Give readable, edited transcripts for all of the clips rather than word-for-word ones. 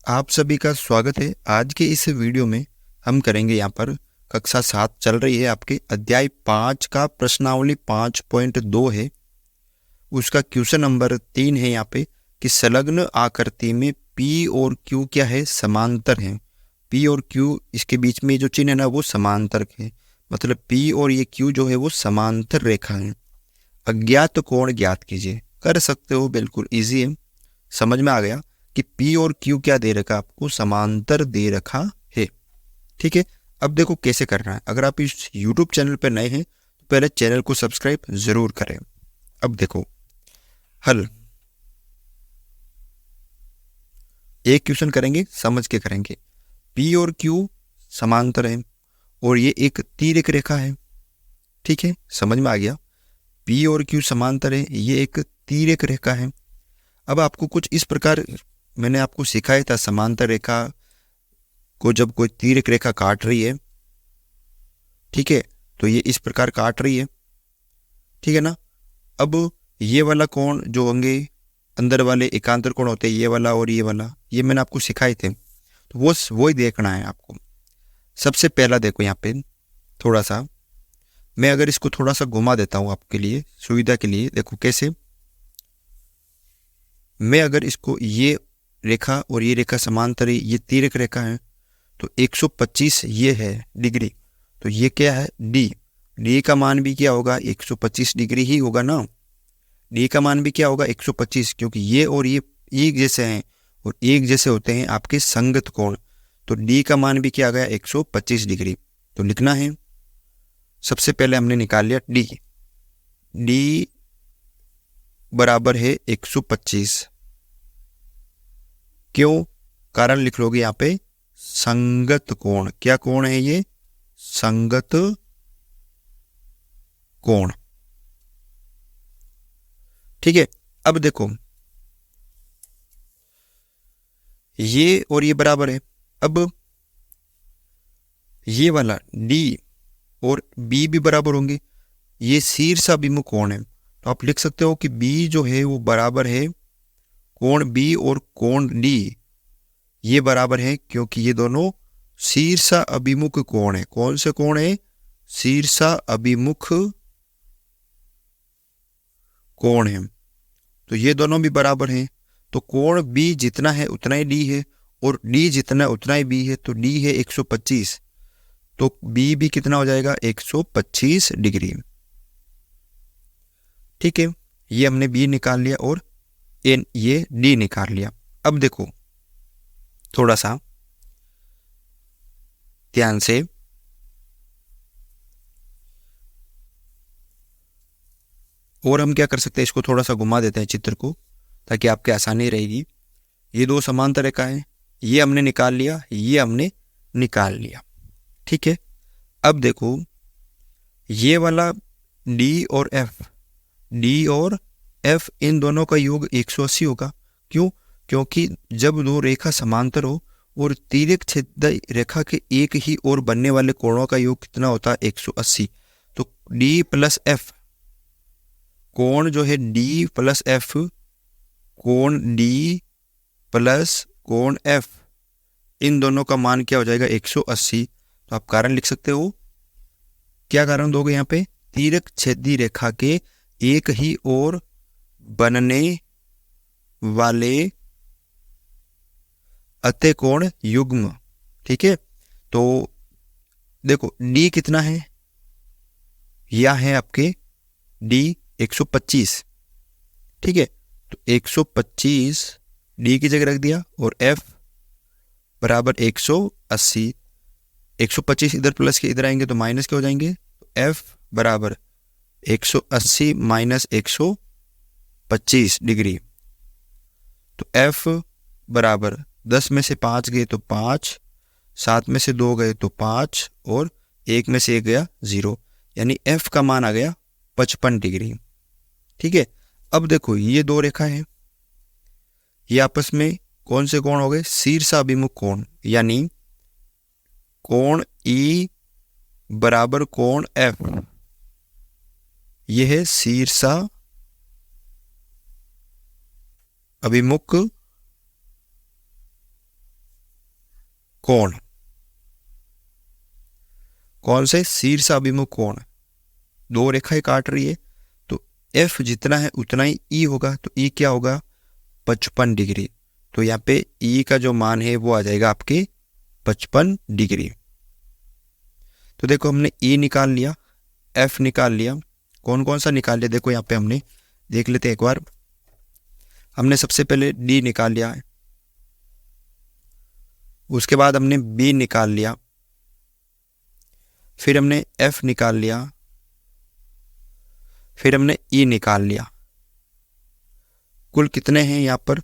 आप सभी का स्वागत है। आज के इस वीडियो में हम करेंगे यहाँ पर कक्षा 7 चल रही है आपके अध्याय 5 का प्रश्नावली 5.2 है। उसका क्वेश्चन नंबर 3 है यहाँ पे कि संलग्न आकृति में P और Q क्या है, समांतर है। P और Q इसके बीच में जो चिन्ह है ना वो समांतर है, मतलब P और ये Q जो है वो समांतर रेखा है। अज्ञात कोण ज्ञात कीजिए। कर सकते हो, बिल्कुल इजी है। समझ में आ गया कि P और Q क्या दे रखा, आपको समांतर दे रखा है। ठीक है, अब देखो कैसे करना है। अगर आप इस YouTube चैनल पर नए हैं तो पहले चैनल को सब्सक्राइब जरूर करें। अब देखो हल, एक क्वेश्चन करेंगे, समझ के करेंगे। P और Q समांतर है और ये एक तिर्यक रेखा है। ठीक है, समझ में आ गया। P और Q समांतर है, ये एक तिर्यक रेखा है। अब आपको कुछ इस प्रकार मैंने आपको सिखाया था, समांतर रेखा को जब कोई तिर्यक रेखा काट रही है, ठीक है, तो ये इस प्रकार काट रही है, ठीक है ना। अब ये वाला कोण जो होंगे, अंदर वाले एकांतर कोण होते हैं, ये वाला और ये वाला, ये मैंने आपको सिखाए थे, तो वो ही देखना है आपको। सबसे पहला देखो यहाँ पे थोड़ा सा मैं अगर इसको थोड़ा सा घुमा देता हूँ आपके लिए सुविधा के लिए। देखो कैसे, मैं अगर इसको, ये रेखा और ये रेखा समांतर है, ये तिर्यक रेखा है, तो 125 ये है डिग्री, तो ये क्या है डी। डी का मान भी क्या होगा, 125 डिग्री ही होगा ना। डी का मान भी क्या होगा 125, क्योंकि ये और ये एक जैसे हैं और एक जैसे होते हैं आपके संगत कोण। तो डी का मान भी क्या आ गया 125 डिग्री। तो लिखना है, सबसे पहले हमने निकाल लिया डी। डी बराबर है 125। क्यों, कारण लिख लोगे यहाँ पे संगत कोण। क्या कोण है ये, संगत कोण। ठीक है, अब देखो ये और ये बराबर है। अब ये वाला डी और बी भी बराबर होंगे। ये शीर्षाभिमुख कोण है, तो आप लिख सकते हो कि बी जो है वो बराबर है कोण बी और कोण डी, ये बराबर है क्योंकि ये दोनों शीर्षा अभिमुख कोण है। कौन से कोण है, शीर्षा अभिमुख कोण है, तो ये दोनों भी बराबर हैं। तो कोण बी जितना है उतना ही डी है और डी जितना है उतना ही बी है, तो डी है 125, तो बी भी कितना हो जाएगा 125 डिग्री। ठीक है, ये हमने बी निकाल लिया और ये डी निकाल लिया। अब देखो थोड़ा सा ध्यान से, और हम क्या कर सकते हैं, इसको थोड़ा सा घुमा देते हैं चित्र को ताकि आपके आसानी रहेगी। ये दो समांतर रेखाएं, ये हमने निकाल लिया, ये हमने निकाल लिया। ठीक है, अब देखो ये वाला डी और एफ, डी और एफ इन दोनों का योग 180 होगा। क्यों, क्योंकि जब दो रेखा समांतर हो और तिर्यक छेद रेखा के एक ही ओर बनने वाले कोणों का योग कितना होता है 180। तो डी प्लस एफ, कोण जो है डी प्लस एफ, कोण डी प्लस कोण एफ, इन दोनों का मान क्या हो जाएगा 180। तो आप कारण लिख सकते हो, क्या कारण दोगे यहाँ पे, तिर्यक छेदी रेखा के एक ही ओर बनने वाले अतिकोण युग्म। ठीक है, तो देखो डी कितना है, यह है आपके डी 125। ठीक है, तो 125 डी की जगह रख दिया और एफ बराबर 180। 125 इधर प्लस के इधर आएंगे तो माइनस के हो जाएंगे, तो एफ बराबर 180 माइनस 125 डिग्री। तो एफ बराबर 10 में से 5 गए तो 5, 7 में से 2 गए तो 5 और 1 में से 1 गया 0, यानी एफ का मान आ गया 55 डिग्री। ठीक है, अब देखो ये दो रेखा है, ये आपस में कौन से कोण हो गए, शीर्षाभिमुख कोण, यानी कोण ई बराबर कोण एफ, यह है शीर्षा अभिमुख कोण, कौन से शीर्ष अभिमुख कोण, दो रेखाएं काट रही है तो एफ जितना है उतना ही ई होगा, तो ई क्या होगा 55 डिग्री। तो यहाँ पे ई का जो मान है वो आ जाएगा आपके 55 डिग्री। तो देखो हमने ई निकाल लिया, एफ निकाल लिया, कौन कौन सा निकाल लिया देखो यहाँ पे हमने देख लेते हैं एक बार। हमने सबसे पहले डी निकाल लिया है, उसके बाद हमने बी निकाल लिया, फिर हमने एफ निकाल लिया, फिर हमने ई निकाल लिया। कुल कितने हैं यहाँ पर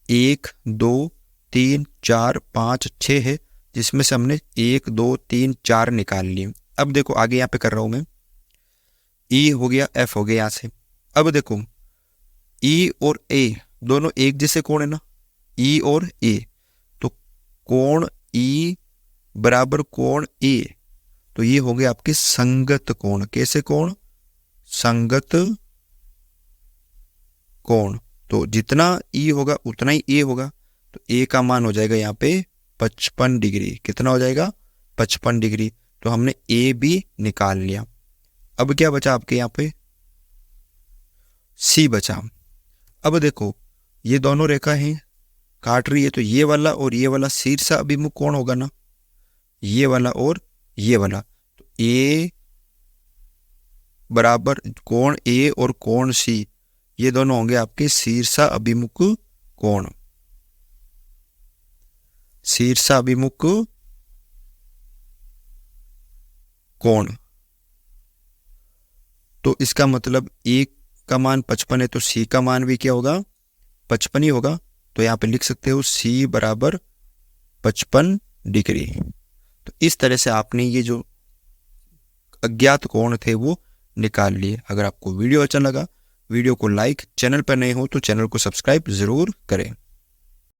1 2 3 4 5 6 है, जिसमें से हमने 1 2 3 4 निकाल लिए। अब देखो आगे यहाँ पे कर रहा हूं मैं, ई हो गया एफ हो गया यहाँ से। अब देखो ई और ए दोनों एक जैसे कोण है ना, ई और ए, तो कोण ई बराबर कोण ए, तो ये हो गया आपके संगत कोण। कैसे कोण, संगत कोण। तो जितना ई होगा उतना ही ए होगा, तो ए का मान हो जाएगा यहाँ पे 55 डिग्री। कितना हो जाएगा 55 डिग्री। तो हमने ए भी निकाल लिया। अब क्या बचा आपके यहाँ पे सी बचा। अब देखो ये दोनों रेखा हैं काट रही है, तो ये वाला और ये वाला शीर्ष अभिमुख कोण होगा ना, ये वाला और ये वाला। तो ए बराबर कोण ए और कोण सी, ये दोनों होंगे आपके शीर्ष अभिमुख कोण। शीर्ष अभिमुख कोण। तो इसका मतलब ए का मान 55 है, तो सी का मान भी क्या होगा 55 ही होगा। तो यहाँ पे लिख सकते हो सी बराबर 55 डिग्री। तो इस तरह से आपने ये जो अज्ञात कोण थे वो निकाल लिए। अगर आपको वीडियो अच्छा लगा, वीडियो को लाइक, चैनल पर नए हो तो चैनल को सब्सक्राइब जरूर करें।